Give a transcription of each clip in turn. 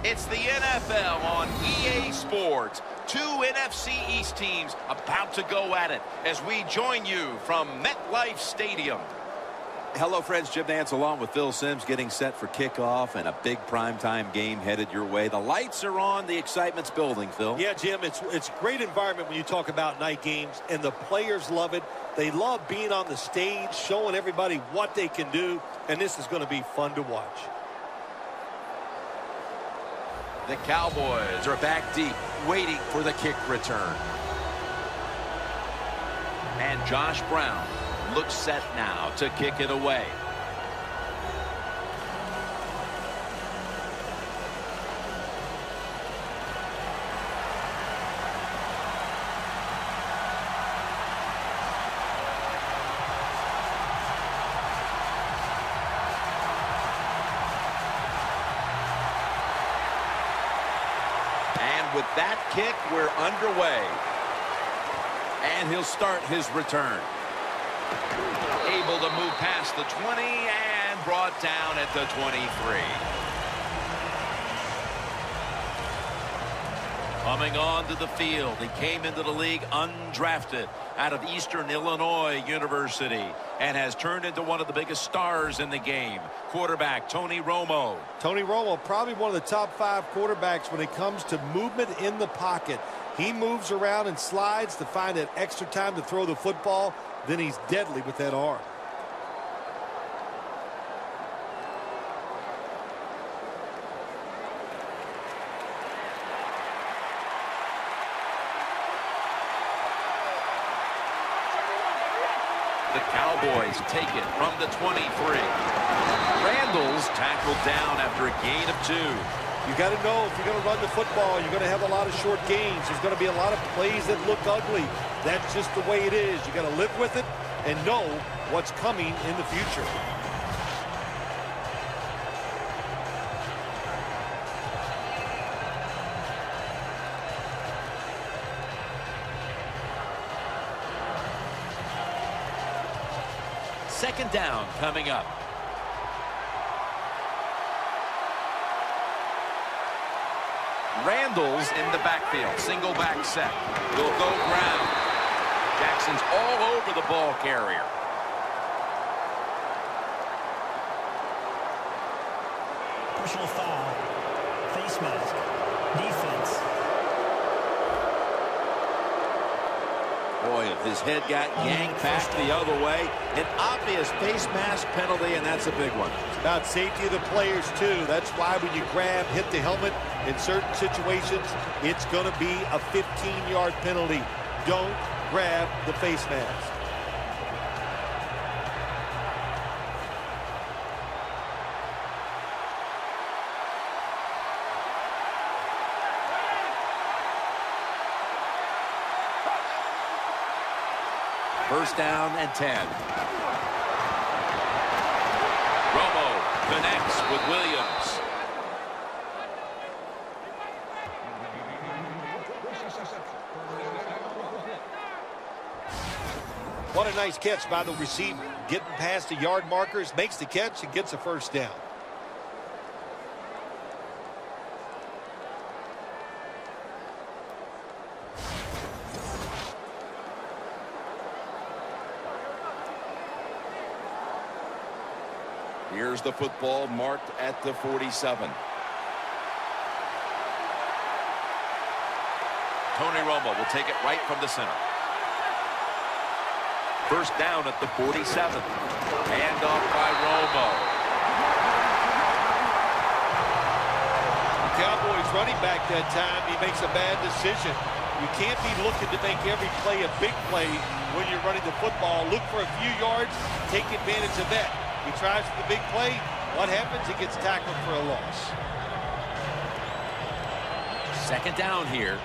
It's the NFL on EA Sports. Two NFC East teams about to go at it as we join you from MetLife Stadium. Hello, friends. Jim Nantz along with Phil Simms getting set for kickoff and a big primetime game headed your way. The lights are on. The excitement's building, Phil. Yeah, Jim, it's a great environment when you talk about night games, and the players love it. They love being on the stage, showing everybody what they can do, and this is going to be fun to watch. The Cowboys are back deep, waiting for the kick return. And Josh Brown looks set now to kick it away. And with that kick, we're underway. And he'll start his return. Able to move past the 20 and brought down at the 23. Coming onto the field, he came into the league undrafted out of Eastern Illinois University and has turned into one of the biggest stars in the game. Quarterback Tony Romo. Tony Romo, probably one of the top 5 quarterbacks when it comes to movement in the pocket. He moves around and slides to find that extra time to throw the football. Then he's deadly with that arm. The Cowboys take it from the 23. Randall's tackled down after a gain of 2. You got to know if you're going to run the football, you're going to have a lot of short gains. There's going to be a lot of plays that look ugly. That's just the way it is. You got to live with it and know what's coming in the future. Second down coming up. Randall's in the backfield. Single back set. Will go ground. Jackson's all over the ball carrier. Personal foul. Face mask. Defense. Boy, if his head got yanked back the other way, an obvious face mask penalty, and that's a big one. It's about safety of the players, too. That's why when you grab, hit the helmet, in certain situations, it's going to be a 15-yard penalty. Don't grab the face mask. First down and 10. Romo connects with Williams. What a nice catch by the receiver. Getting past the yard markers, makes the catch, and gets a first down. Here's the football marked at the 47. Tony Romo will take it right from the center. First down at the 47. Hand off by Romo. The Cowboys running back that time, he makes a bad decision. You can't be looking to make every play a big play when you're running the football. Look for a few yards, take advantage of that. He tries for the big play. What happens? He gets tackled for a loss. Second down here.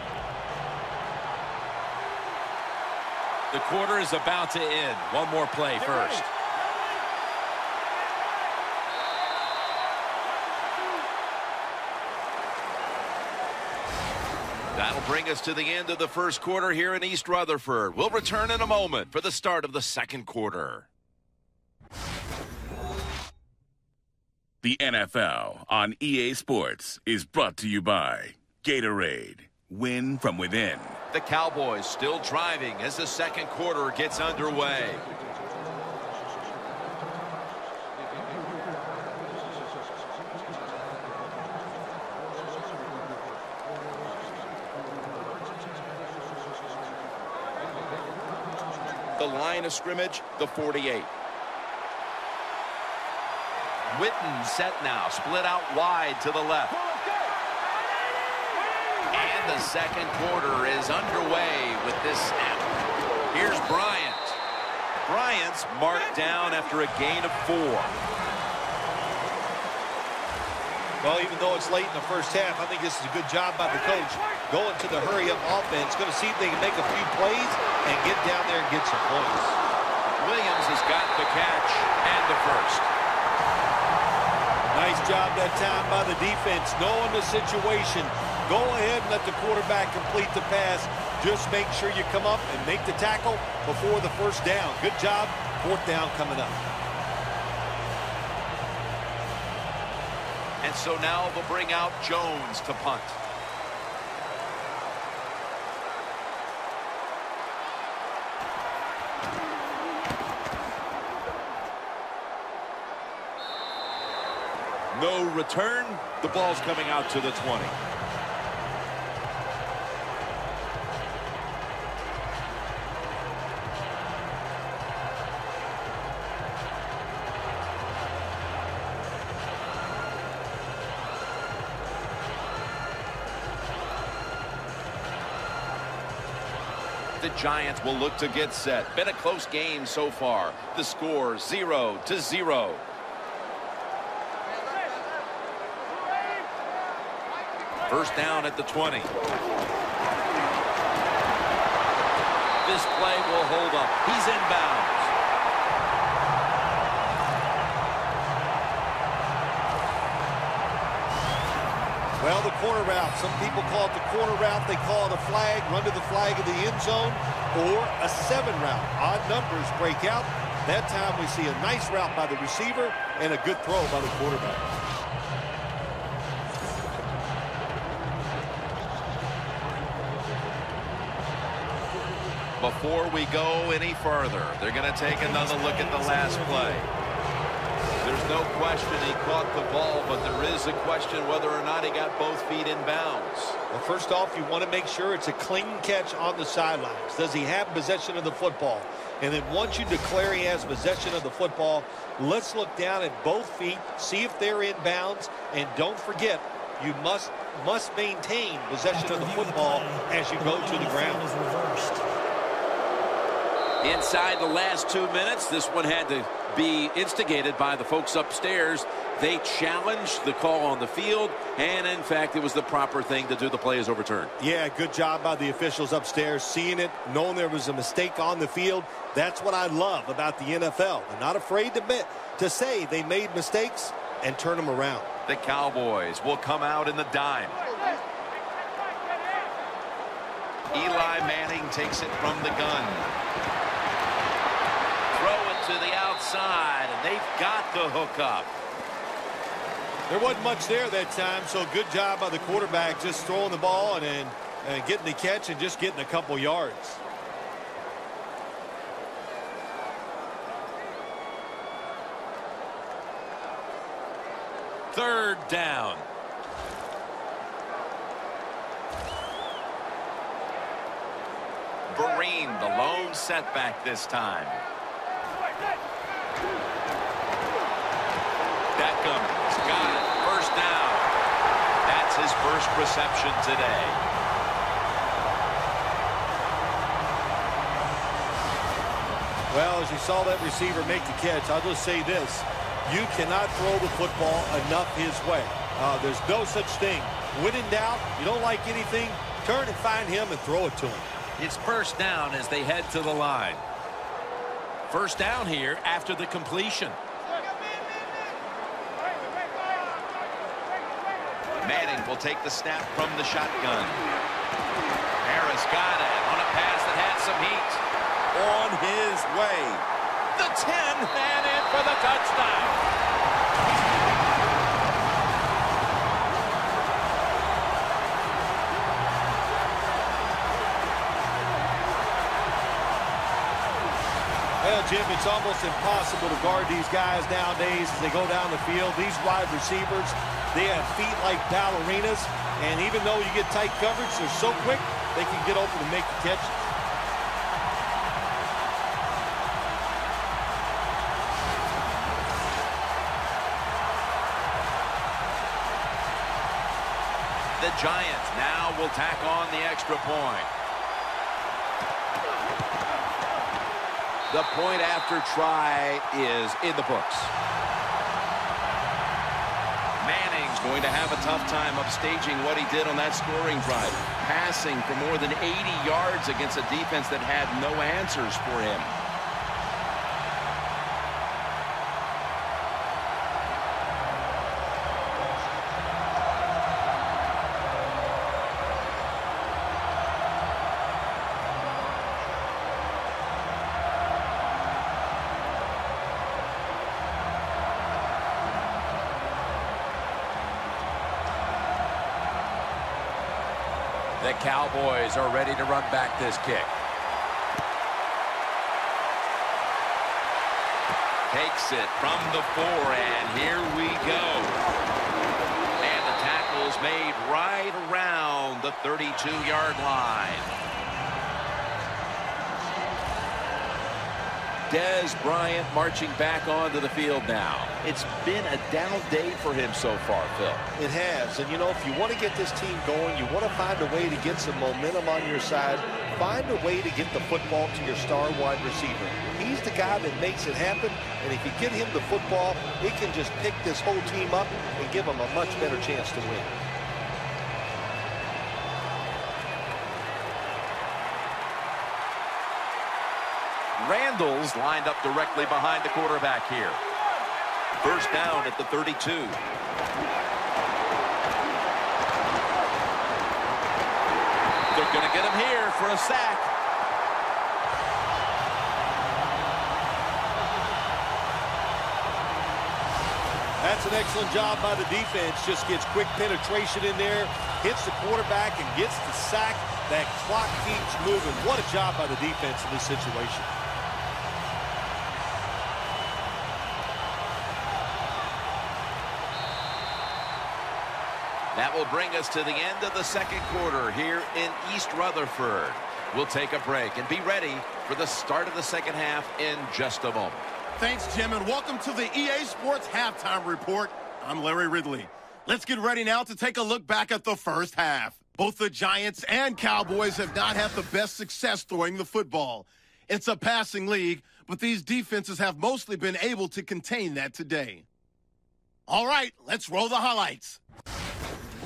The quarter is about to end. One more play first. That'll bring us to the end of the first quarter here in East Rutherford. We'll return in a moment for the start of the second quarter. The NFL on EA Sports is brought to you by Gatorade. Win from within. The Cowboys still driving as the second quarter gets underway. The line of scrimmage, the 48. Witten set now, split out wide to the left. And the second quarter is underway with this snap. Here's Bryant. Bryant's marked down after a gain of 4. Well, even though it's late in the first half, I think this is a good job by the coach going to the hurry-up offense. Going to see if they can make a few plays and get down there and get some points. Williams has got the catch and the first. Nice job that time by the defense, knowing the situation. Go ahead and let the quarterback complete the pass. Just make sure you come up and make the tackle before the first down. Good job. Fourth down coming up. And so now they'll bring out Jones to punt. No return. The ball's coming out to the 20. The Giants will look to get set. Been a close game so far. The score 0-0. First down at the 20. This play will hold up. He's inbounds. Well, the corner route. Some people call it the corner route. They call it a flag, run to the flag of the end zone, or a 7 route. Odd numbers break out. That time we see a nice route by the receiver and a good throw by the quarterback. Before we go any further, they're going to take another look at the last play. There's no question he caught the ball, but there is a question whether or not he got both feet in bounds. Well, first off, you want to make sure it's a clean catch on the sidelines. Does he have possession of the football? And then once you declare he has possession of the football, let's look down at both feet, see if they're in bounds, and don't forget, you must maintain possession of the football as you go to the ground. Inside the last 2 minutes, this one had to be instigated by the folks upstairs. They challenged the call on the field, and in fact, it was the proper thing to do. The play is overturned. Yeah, good job by the officials upstairs, seeing it, knowing there was a mistake on the field. That's what I love about the NFL. They're not afraid to say they made mistakes and turn them around. The Cowboys will come out in the dime. Eli Manning takes it from the gun. Throw it to the outside, and they've got the hook up. There wasn't much there that time, so good job by the quarterback just throwing the ball and getting the catch and just getting a couple yards. Third down. Vereen, the lone setback this time. Beckham's got it. First down. That's his first reception today. Well, as you saw that receiver make the catch, I'll just say this. You cannot throw the football enough his way. There's no such thing. When in doubt, you don't like anything, turn and find him and throw it to him. It's first down as they head to the line. First down here after the completion. Manning will take the snap from the shotgun. Harris got it on a pass that had some heat. On his way. The 10, and in for the touchdown. Jim, it's almost impossible to guard these guys nowadays as they go down the field. These wide receivers, they have feet like ballerinas, and even though you get tight coverage, they're so quick, they can get open and make the catches. The Giants now will tack on the extra point. The point after try is in the books. Manning's going to have a tough time upstaging what he did on that scoring drive, passing for more than 80 yards against a defense that had no answers for him. The Cowboys are ready to run back this kick. Takes it from the 4, and here we go. And the tackle's made right around the 32-yard line. Dez Bryant marching back onto the field now. It's been a down day for him so far, Phil. It has, and you know, if you want to get this team going, you want to find a way to get some momentum on your side. Find a way to get the football to your star wide receiver. He's the guy that makes it happen, and if you get him the football, it can just pick this whole team up and give them a much better chance to win. Randall's lined up directly behind the quarterback here. First down at the 32. They're going to get him here for a sack. That's an excellent job by the defense. Just gets quick penetration in there, hits the quarterback, and gets the sack. That clock keeps moving. What a job by the defense in this situation. That will bring us to the end of the second quarter here in East Rutherford. We'll take a break and be ready for the start of the second half in just a moment. Thanks, Jim, and welcome to the EA Sports Halftime Report. I'm Larry Ridley. Let's get ready now to take a look back at the first half. Both the Giants and Cowboys have not had the best success throwing the football. It's a passing league, but these defenses have mostly been able to contain that today. All right, let's roll the highlights.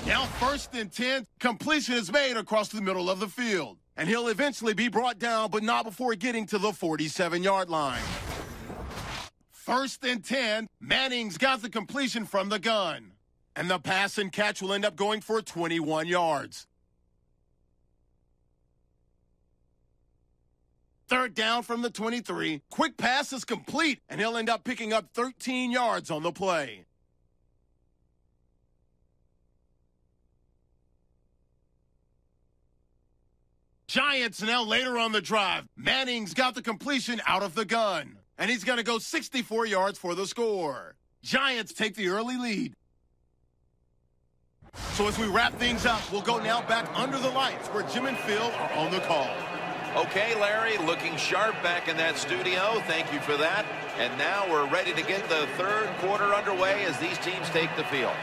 Now 1st and 10, completion is made across the middle of the field. And he'll eventually be brought down, but not before getting to the 47-yard line. 1st and 10, Manning's got the completion from the gun. And the pass and catch will end up going for 21 yards. 3rd down from the 23. Quick pass is complete, and he'll end up picking up 13 yards on the play. Giants now later on the drive. Manning's got the completion out of the gun. And he's going to go 64 yards for the score. Giants take the early lead. So as we wrap things up, we'll go now back under the lights where Jim and Phil are on the call. Okay, Larry, looking sharp back in that studio. Thank you for that. And now we're ready to get the third quarter underway as these teams take the field.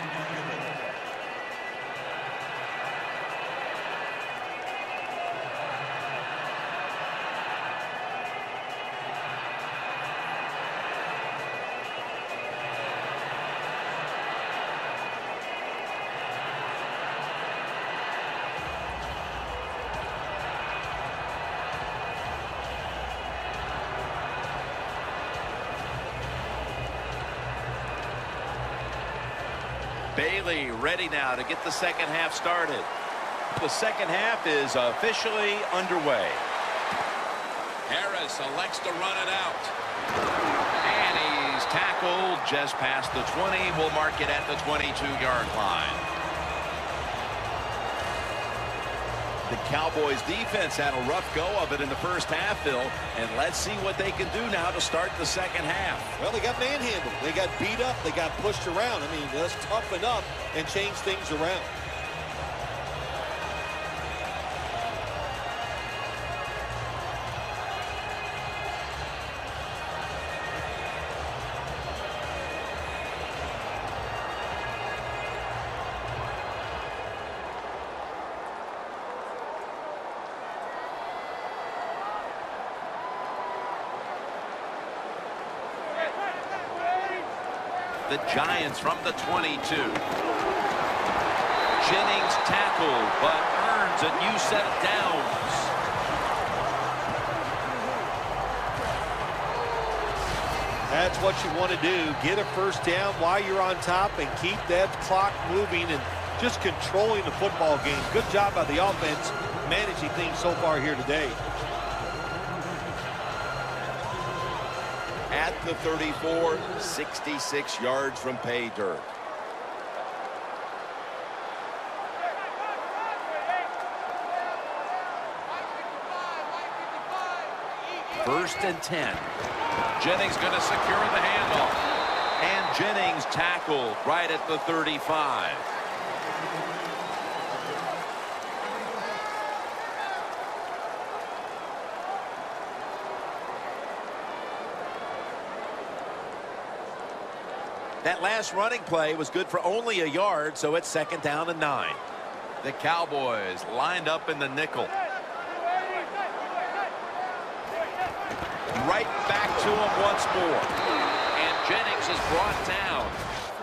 Bailey ready now to get the second half started. The second half is officially underway. Harris elects to run it out. And he's tackled just past the 20. We'll mark it at the 22-yard line. The Cowboys defense had a rough go of it in the first half, Phil, and let's see what they can do now to start the second half. Well, they got manhandled. They got beat up. They got pushed around. I mean, let's toughen up and change things around. The Giants from the 22. Jennings tackled, but earns a new set of downs. That's what you want to do. Get a first down while you're on top and keep that clock moving and just controlling the football game. Good job by the offense managing things so far here today. At the 34, 66 yards from pay dirt. First and 10. Jennings going to secure the handoff. And Jennings tackled right at the 35. That last running play was good for only a yard, so it's second down and 9. The Cowboys lined up in the nickel. Right back to him once more. And Jennings is brought down.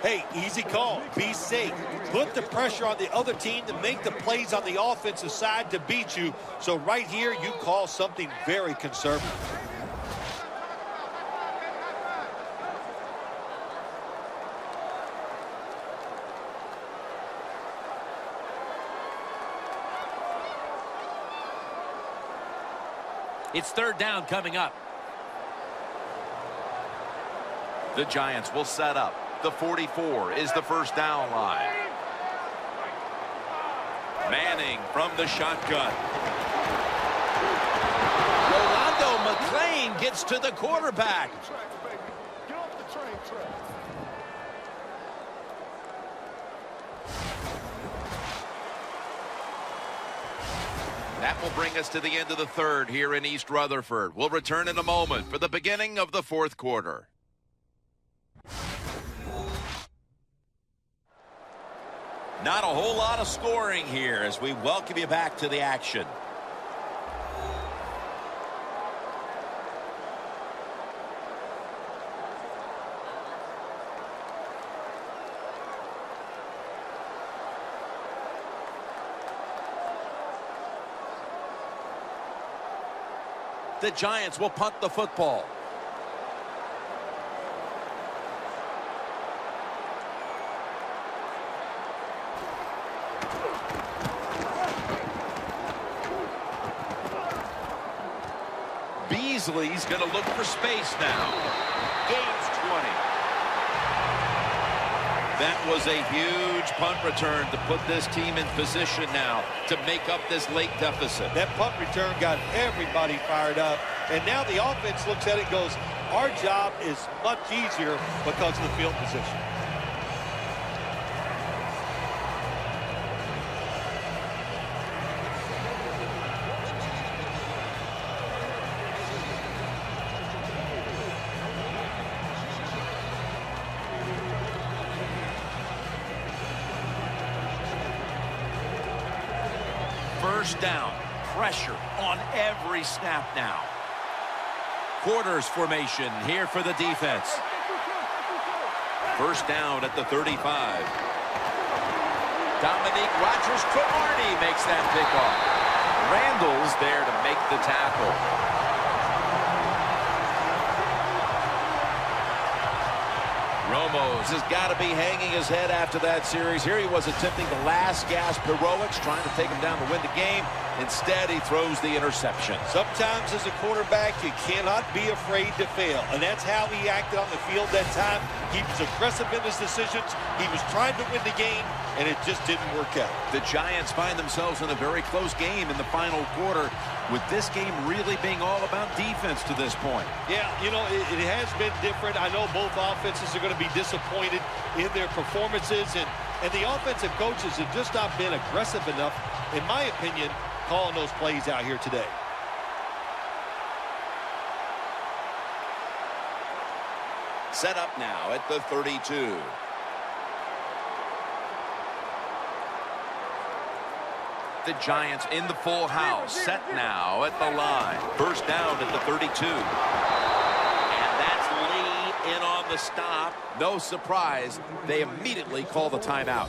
Hey, easy call. Be safe. Put the pressure on the other team to make the plays on the offensive side to beat you. So right here, you call something very conservative. It's third down coming up. The Giants will set up. The 44 is the first down line. Manning from the shotgun. Rolando McClain gets to the quarterback. Get off the train track. That will bring us to the end of the third here in East Rutherford. We'll return in a moment for the beginning of the fourth quarter. Not a whole lot of scoring here as we welcome you back to the action. The Giants will punt the football. Beasley's going to look for space now. Gains 20. That was a huge punt return to put this team in position now to make up this late deficit. That punt return got everybody fired up. And now the offense looks at it and goes, our job is much easier because of the field position. First down, pressure on every snap now. Quarters formation here for the defense. First down at the 35. Dominique Rodgers-Cromartie makes that pickoff. Randall's there to make the tackle. Ramos has got to be hanging his head after that series. Here he was attempting the last gasp heroics, trying to take him down to win the game. Instead, he throws the interception. Sometimes as a quarterback, you cannot be afraid to fail. And that's how he acted on the field that time. He was aggressive in his decisions. He was trying to win the game, and it just didn't work out. The Giants find themselves in a very close game in the final quarter, with this game really being all about defense to this point. Yeah, you know, it has been different. I know both offenses are going to be disappointed in their performances, and the offensive coaches have just not been aggressive enough, in my opinion, calling those plays out here today. Set up now at the 32. The Giants in the full house, set now at the line. First down at the 32. And that's Lee in on the stop. No surprise, they immediately call the timeout.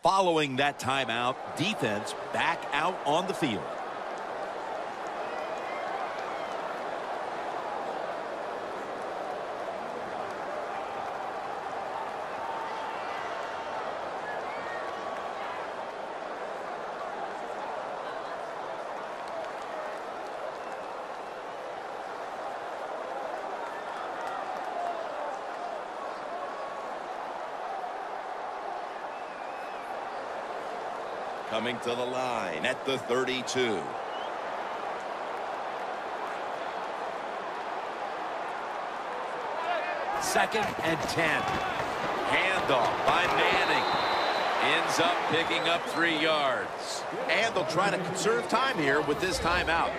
Following that timeout, defense back out on the field. Coming to the line at the 32. Second and 10. Handoff by Manning. Ends up picking up 3 yards. And they'll try to conserve time here with this timeout.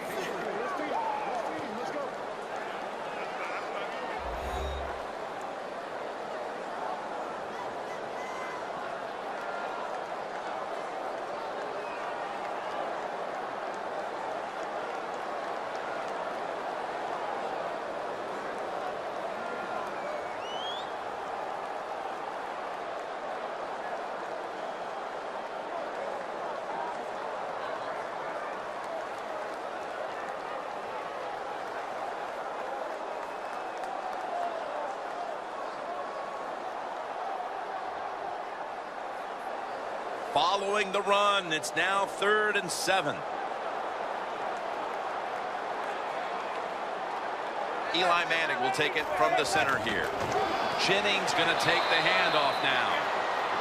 Following the run, it's now 3rd and 7. Eli Manning will take it from the center here. Jennings going to take the handoff now.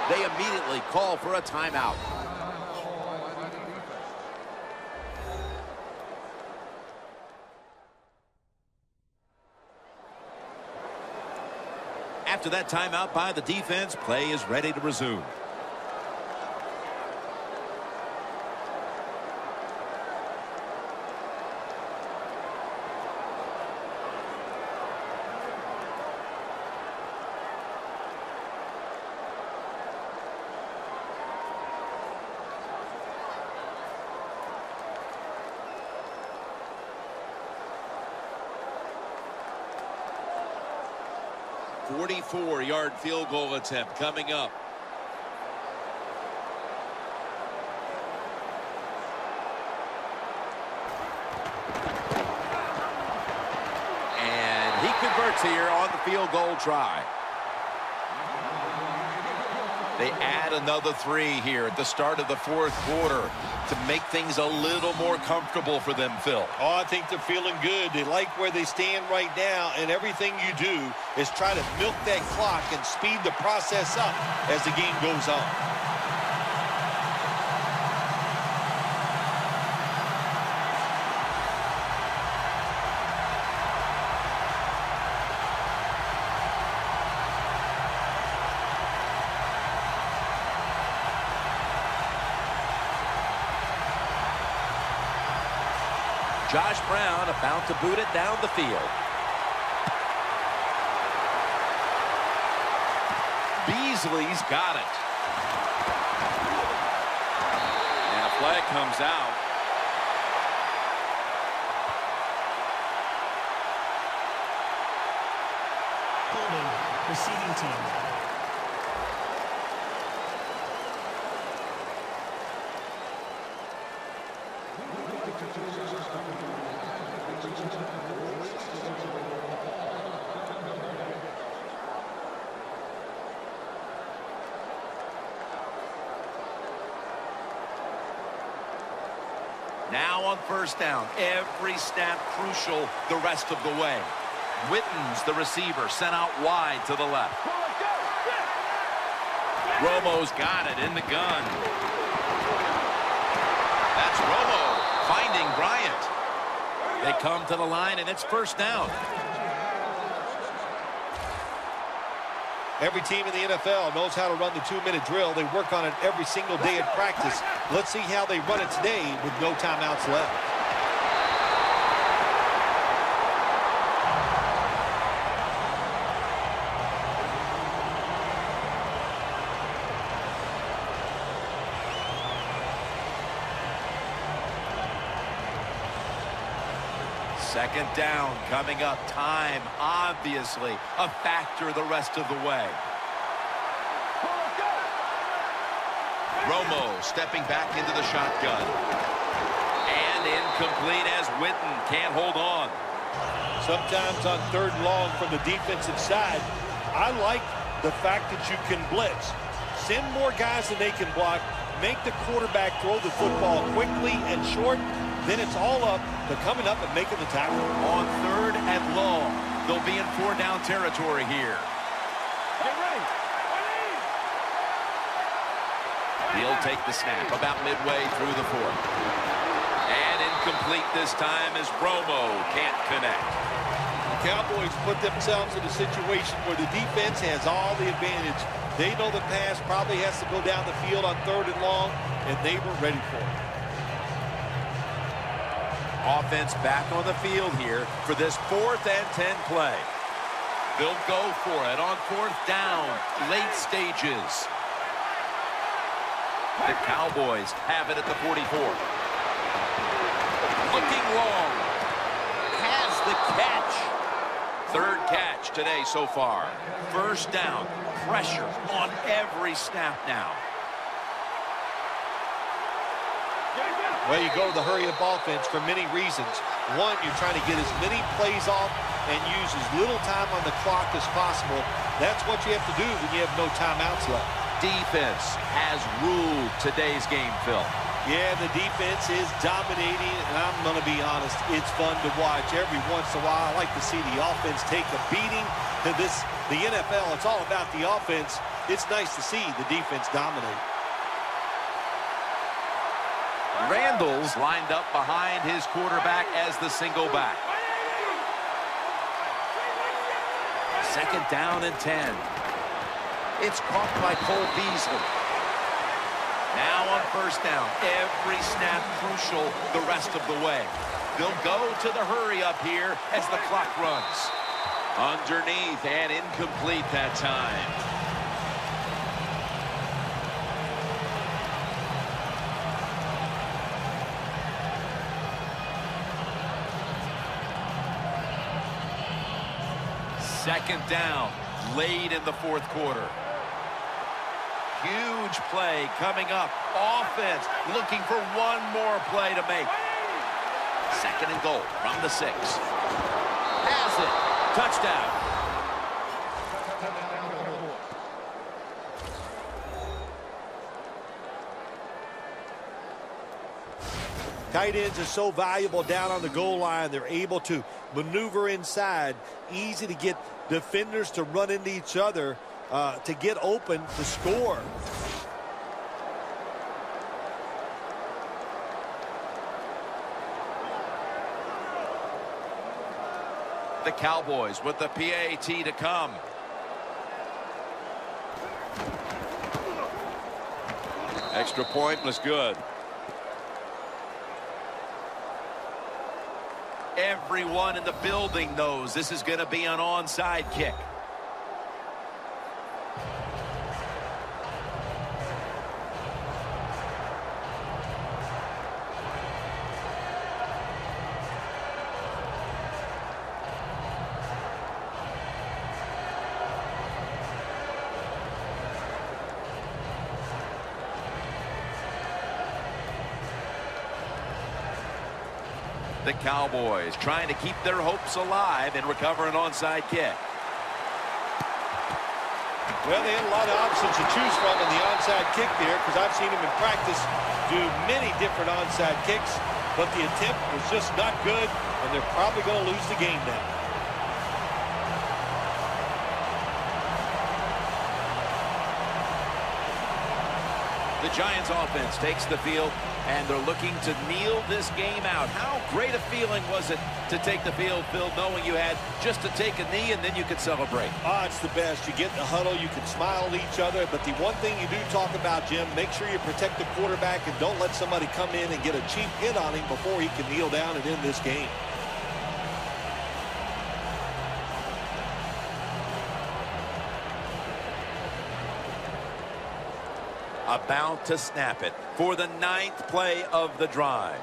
They immediately call for a timeout. After that timeout by the defense, play is ready to resume. Yard field goal attempt coming up. And he converts here on the field goal try. They add another 3 here at the start of the 4th quarter to make things a little more comfortable for them, Phil. Oh, I think they're feeling good. They like where they stand right now, and everything you do is try to milk that clock and speed the process up as the game goes on. Josh Brown about to boot it down the field. Beasley's got it. And a flag comes out. Holding, receiving team. Now on first down, every snap crucial the rest of the way. Witten's the receiver, sent out wide to the left. Romo's got it in the gun. That's Romo finding Bryant. They come to the line, and it's first down. Every team in the NFL knows how to run the 2-minute drill. They work on it every single day at practice. Let's see how they run it today with no timeouts left. Second down coming up. Time, obviously, a factor the rest of the way. Romo stepping back into the shotgun. And incomplete as Witten can't hold on. Sometimes on third and long from the defensive side, I like the fact that you can blitz. Send more guys than they can block. Make the quarterback throw the football quickly and short. Then it's all up to coming up and making the tackle. On third and long, they'll be in 4-down territory here. Get ready. He'll take the snap about midway through the fourth. And incomplete this time as Romo can't connect. The Cowboys put themselves in a situation where the defense has all the advantage. They know the pass probably has to go down the field on third and long, and they were ready for it. Offense back on the field here for this 4th and 10 play. They'll go for it on 4th down, late stages. The Cowboys have it at the 44. Looking long. Has the catch. 3rd catch today so far. First down. Pressure on every snap now. Well, you go to the hurry-up offense for many reasons. One, you're trying to get as many plays off and use as little time on the clock as possible. That's what you have to do when you have no timeouts left. Defense has ruled today's game, Phil. Yeah, the defense is dominating, and I'm going to be honest, it's fun to watch. Every once in a while, I like to see the offense take a beating. The NFL, it's all about the offense. It's nice to see the defense dominate. Randall's lined up behind his quarterback as the single back. 2nd down and 10. It's caught by Cole Beasley. Now on first down, every snap crucial the rest of the way. They'll go to the hurry up here as the clock runs. Underneath and incomplete that time. Second down, late in the 4th quarter. Huge play coming up. Offense looking for one more play to make. 2nd and goal from the 6. Has it. Touchdown. Tight ends are so valuable down on the goal line. They're able to maneuver inside. Easy to get defenders to run into each other to get open to score. The Cowboys with the PAT to come. Extra point was good. Everyone in the building knows this is going to be an onside kick. The Cowboys trying to keep their hopes alive and recover an onside kick. Well, they had a lot of options to choose from in the onside kick there because I've seen them in practice do many different onside kicks. but the attempt was just not good, and they're probably going to lose the game now. The Giants offense takes the field, and they're looking to kneel this game out. How great a feeling was it to take the field, Phil, knowing you had just to take a knee and then you could celebrate? It's the best. You get in the huddle, you can smile at each other, but the one thing you do talk about, Jim, make sure you protect the quarterback and don't let somebody come in and get a cheap hit on him before he can kneel down and end this game. About to snap it for the 9th play of the drive.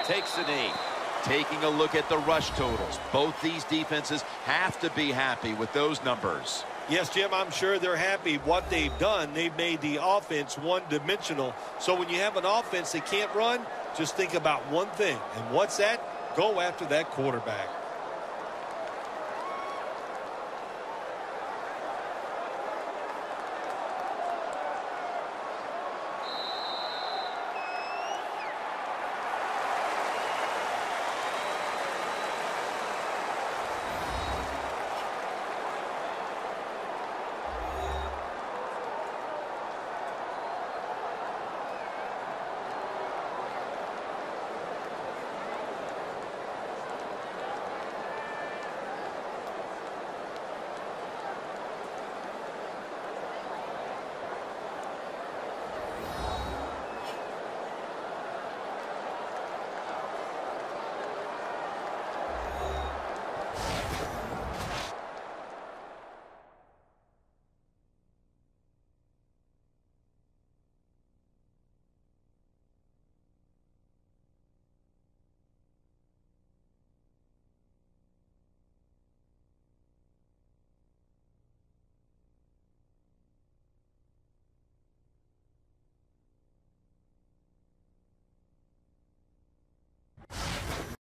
Takes the knee. Taking a look at the rush totals. Both these defenses have to be happy with those numbers. Yes, Jim, I'm sure they're happy. What they've done, they've made the offense one-dimensional. So when you have an offense that can't run, just think about one thing. And what's that? Go after that quarterback.